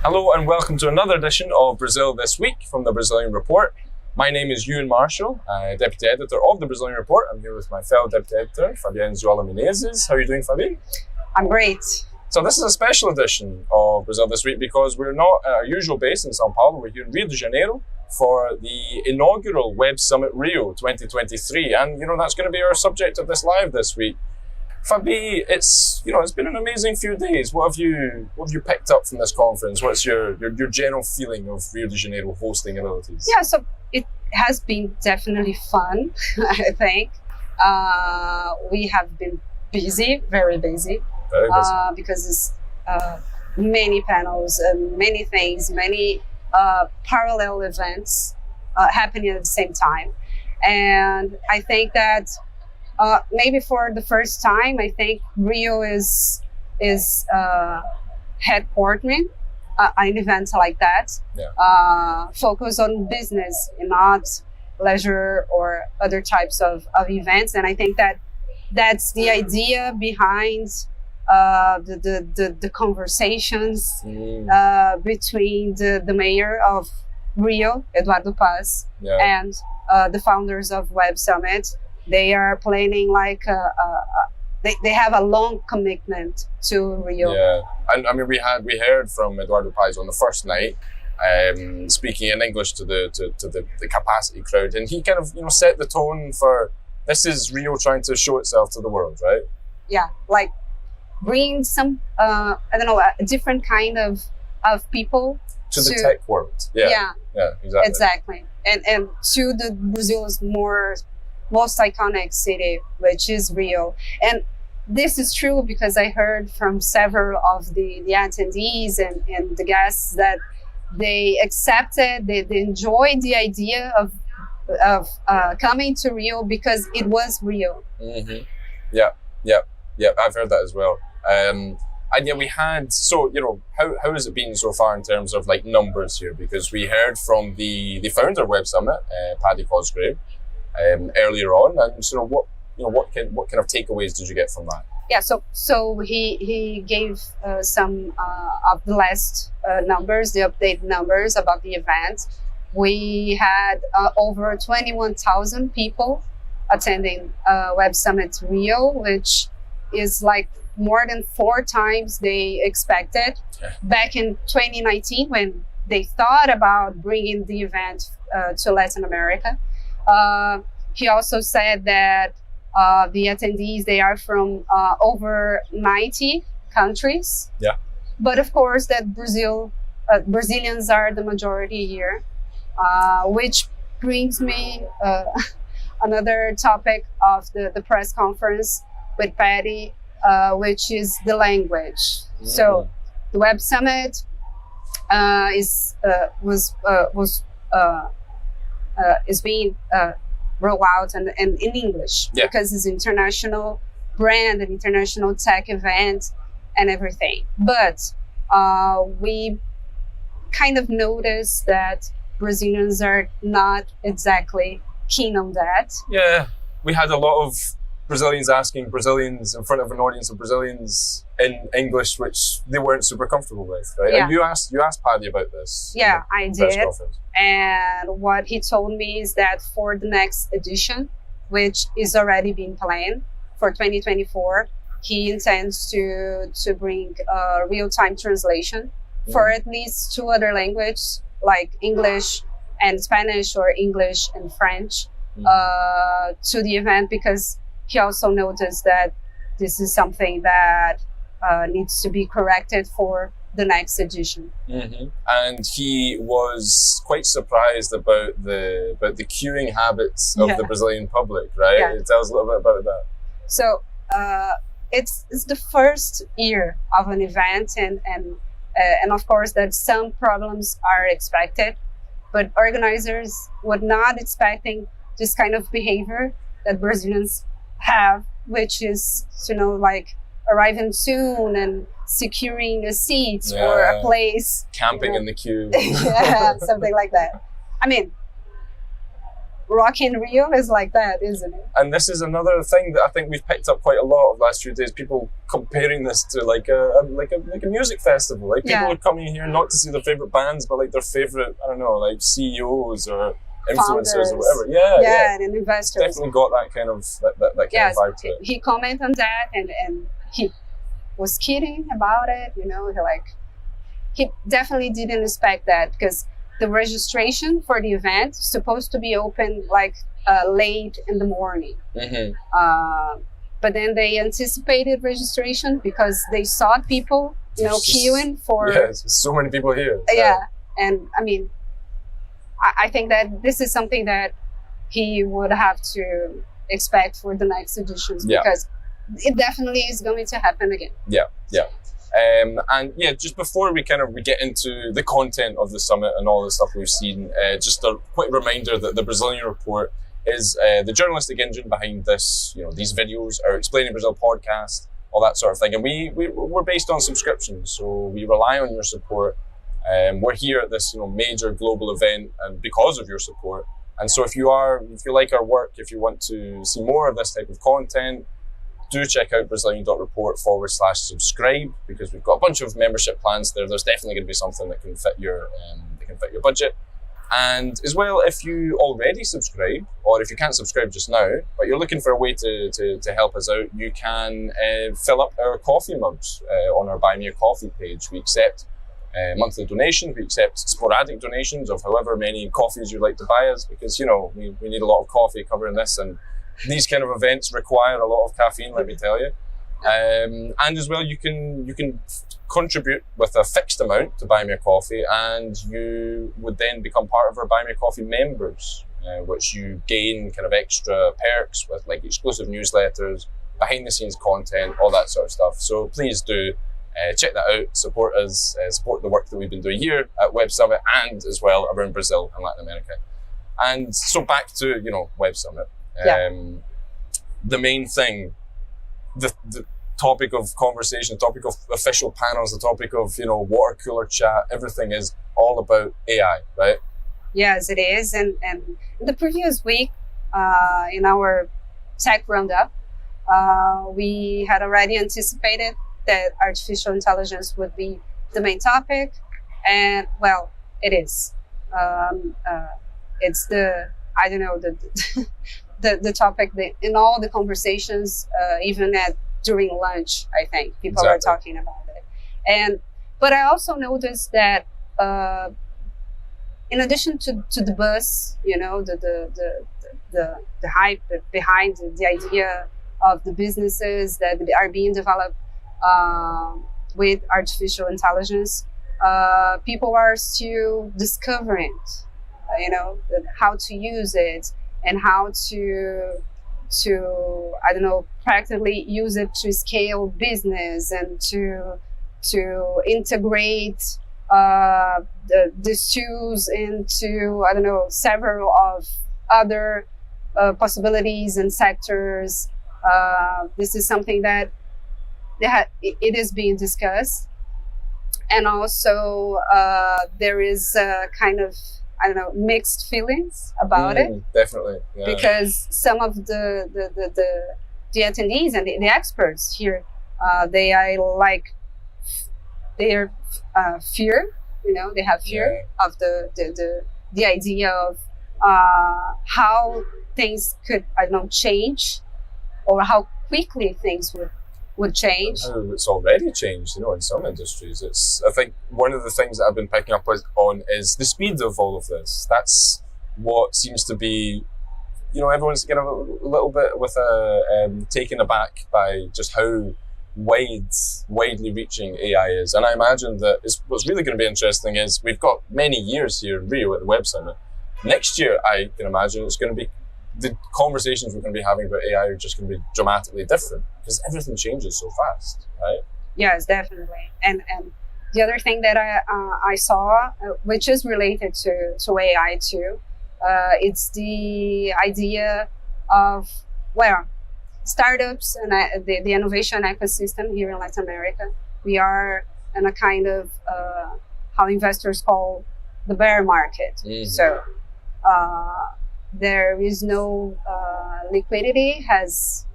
Hello and welcome to another edition of Brazil This Week from the Brazilian Report. My name is Euan Marshall, Deputy Editor of the Brazilian Report. I'm here with my fellow Deputy Editor, Fabiane Ziolla Menezes. How are you doing, Fabiane? I'm great. So this is a special edition of Brazil This Week because we're not at our usual base in São Paulo. We're here in Rio de Janeiro for the inaugural Web Summit Rio 2023. And, that's going to be our subject of this live this week. Fabi, it's been an amazing few days. What have you picked up from this conference? What's your general feeling of Rio de Janeiro hosting abilities? Yeah, so it has been definitely fun, I think. We have been busy, very busy. Very busy. Because it's many panels, many things, many parallel events happening at the same time. And I think that maybe for the first time, I think Rio is headquartering an event like that, focus on business and not leisure or other types of events. And I think that that's the idea behind the conversations between the mayor of Rio, Eduardo Paz, and the founders of Web Summit. They are planning they have a long commitment to Rio. Yeah, and I mean we heard from Eduardo Paz on the first night, speaking in English to the capacity crowd, and he kind of set the tone for this is Rio trying to show itself to the world, right? Yeah, like bring some a different kind of people to the tech world. Yeah, exactly, and to the Brazil's most iconic city, which is Rio. And this is true because I heard from several of the attendees and the guests that they accepted, they enjoyed the idea of coming to Rio because it was Rio. Mm-hmm. Yeah, I've heard that as well. And yeah, we had, so, how has it been so far in terms of numbers here? Because we heard from the founder of Web Summit, Paddy Cosgrave, earlier on, and what kind of takeaways did you get from that? Yeah, so he gave some of the last numbers, the updated numbers about the event. We had over 21,000 people attending Web Summit Rio, which is more than 4 times they expected. Back in 2019 when they thought about bringing the event to Latin America. He also said that the attendees, they are from over 90 countries. Yeah. But of course that Brazilians are the majority here, which brings me another topic of the press conference with Patty, which is the language. Mm-hmm. So the Web Summit is being rolled out and in English because it's international brand, an international tech event and everything. But we kind of noticed that Brazilians are not exactly keen on that. Yeah, we had a lot of Brazilians asking Brazilians in front of an audience of Brazilians in English, which they weren't super comfortable with, right? Yeah. And you asked Paddy about this. Yeah, I did. And what he told me is that for the next edition, which is already being planned for 2024, he intends to bring real-time translation for at least 2 other languages, like English and Spanish or English and French, to the event, because he also noticed that this is something that needs to be corrected for the next edition. Mm-hmm. And he was quite surprised about the queuing habits of the Brazilian public, right? Yeah. Tell us a little bit about that. So it's the first year of an event, and of course that some problems are expected, but organizers were not expecting this kind of behavior that Brazilians have, which is arriving soon and securing the seats for a place, camping in the queue. Yeah, something like that. I mean, Rock in Rio is like that, isn't it? And this is another thing that I think we've picked up quite a lot of the last few days. People comparing this to like a music festival. Like people are coming here not to see their favorite bands, but like their favorite, I don't know, like CEOs or influencers Founders. or whatever. Yeah. And investors. It's definitely got that kind of that kind of vibe to it. He commented on that, and he was kidding about it. He definitely didn't expect that, because the registration for the event is supposed to be open late in the morning. Mm-hmm. But then they anticipated registration because they saw people, queuing for. Yes, so many people here. Yeah, and I mean, I think that this is something that he would have to expect for the next editions, because it definitely is going to happen again. Yeah. Just before we get into the content of the summit and all the stuff we've seen, just a quick reminder that the Brazilian Report is the journalistic engine behind this. These videos, our Explaining Brazil podcast, all that sort of thing, and we're based on subscriptions, so we rely on your support. We're here at this major global event, and because of your support. And so if you like our work, if you want to see more of this type of content, do check out Brazilian.report/subscribe, because we've got a bunch of membership plans there. There's definitely going to be something that can fit your budget. And as well, if you already subscribe, or if you can't subscribe just now, but you're looking for a way to help us out, you can fill up our coffee mugs on our Buy Me a Coffee page. We accept monthly donations. We accept sporadic donations of however many coffees you'd like to buy us, because we need a lot of coffee covering this, and these kind of events require a lot of caffeine, let me tell you. And as well, you can contribute with a fixed amount to Buy Me a Coffee, and you would then become part of our Buy Me a Coffee members, which you gain kind of extra perks with like exclusive newsletters, behind the scenes content, all that sort of stuff. So please do check that out, support us, support the work that we've been doing here at Web Summit, and as well around Brazil and Latin America. And so back to Web Summit. The main thing, the topic of conversation, the topic of official panels, the topic of water cooler chat, everything is all about AI, right? Yes, it is. And the previous week, in our tech roundup, we had already anticipated that artificial intelligence would be the main topic, and well, it is. It's the the topic that in all the conversations, even during lunch, I think people are talking about it. But I also noticed that in addition to the buzz, the hype behind the idea of the businesses that are being developed with artificial intelligence, people are still discovering, how to use it and how to practically use it to scale business and to integrate these tools into several of other possibilities and sectors. This is something that it is being discussed, and also there is a kind of mixed feelings about it. Definitely, yeah. Because some of the attendees and the experts here, they are fear. They have fear of the idea of how things could change, or how quickly things would change. It's already changed, in some industries. I think one of the things that I've been picking up on is the speed of all of this. That's what seems to be, everyone's kind of a little bit taken aback by just how widely reaching AI is. And I imagine that what's really going to be interesting is we've got many years here in Rio at the Web Summit. Next year, I can imagine it's going to be the conversations we're going to be having about AI are just going to be dramatically different, because everything changes so fast, right? Yes, definitely. And the other thing that I saw, which is related to AI too, it's the idea of startups and the innovation ecosystem here in Latin America. We are in a kind of how investors call the bear market. Mm-hmm. So there is no liquidity as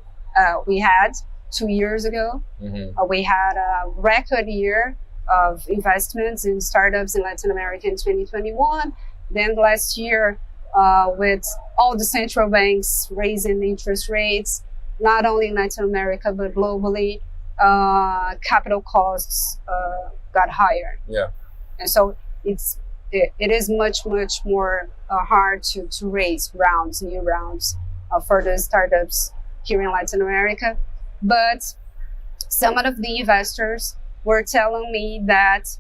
we had 2 years ago. We had a record year of investments in startups in Latin America in 2021. Then last year, with all the central banks raising interest rates, not only in Latin America, but globally, capital costs got higher. Yeah. And so it is much more hard to raise new rounds for the startups here in Latin America. But some of the investors were telling me that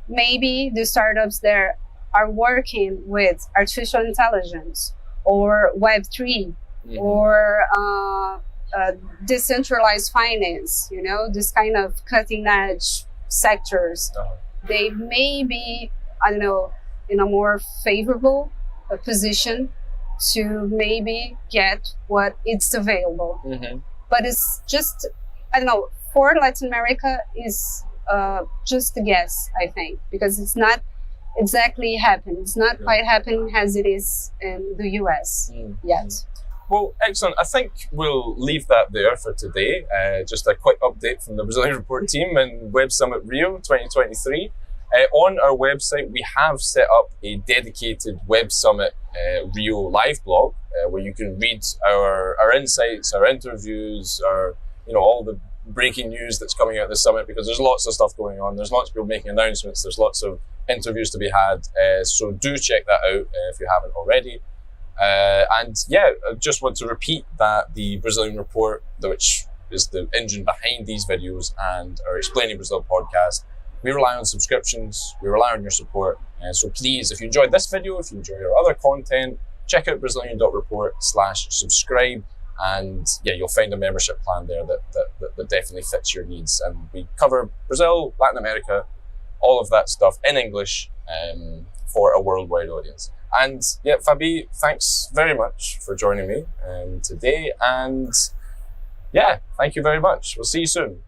maybe the startups there are working with artificial intelligence or Web3 or decentralized finance, this kind of cutting edge sectors. They may be, I don't know, in a more favorable position to maybe get what is available. But it's just, I don't know, for Latin America is just a guess, I think, because it's not exactly happening. It's not quite happening as it is in the US yet. Well, excellent. I think we'll leave that there for today. Just a quick update from the Brazilian Report team and Web Summit Rio 2023. On our website, we have set up a dedicated Web Summit Rio live blog where you can read our insights, our interviews, all the breaking news that's coming out of the summit, because there's lots of stuff going on. There's lots of people making announcements. There's lots of interviews to be had. So do check that out if you haven't already. I just want to repeat that the Brazilian Report, which is the engine behind these videos and our Explaining Brazil podcast, we rely on subscriptions, we rely on your support. So please, if you enjoyed this video, if you enjoy our other content, check out Brazilian.report/subscribe. And you'll find a membership plan there that definitely fits your needs. And we cover Brazil, Latin America, all of that stuff in English for a worldwide audience. And Fabi, thanks very much for joining me today. And thank you very much. We'll see you soon.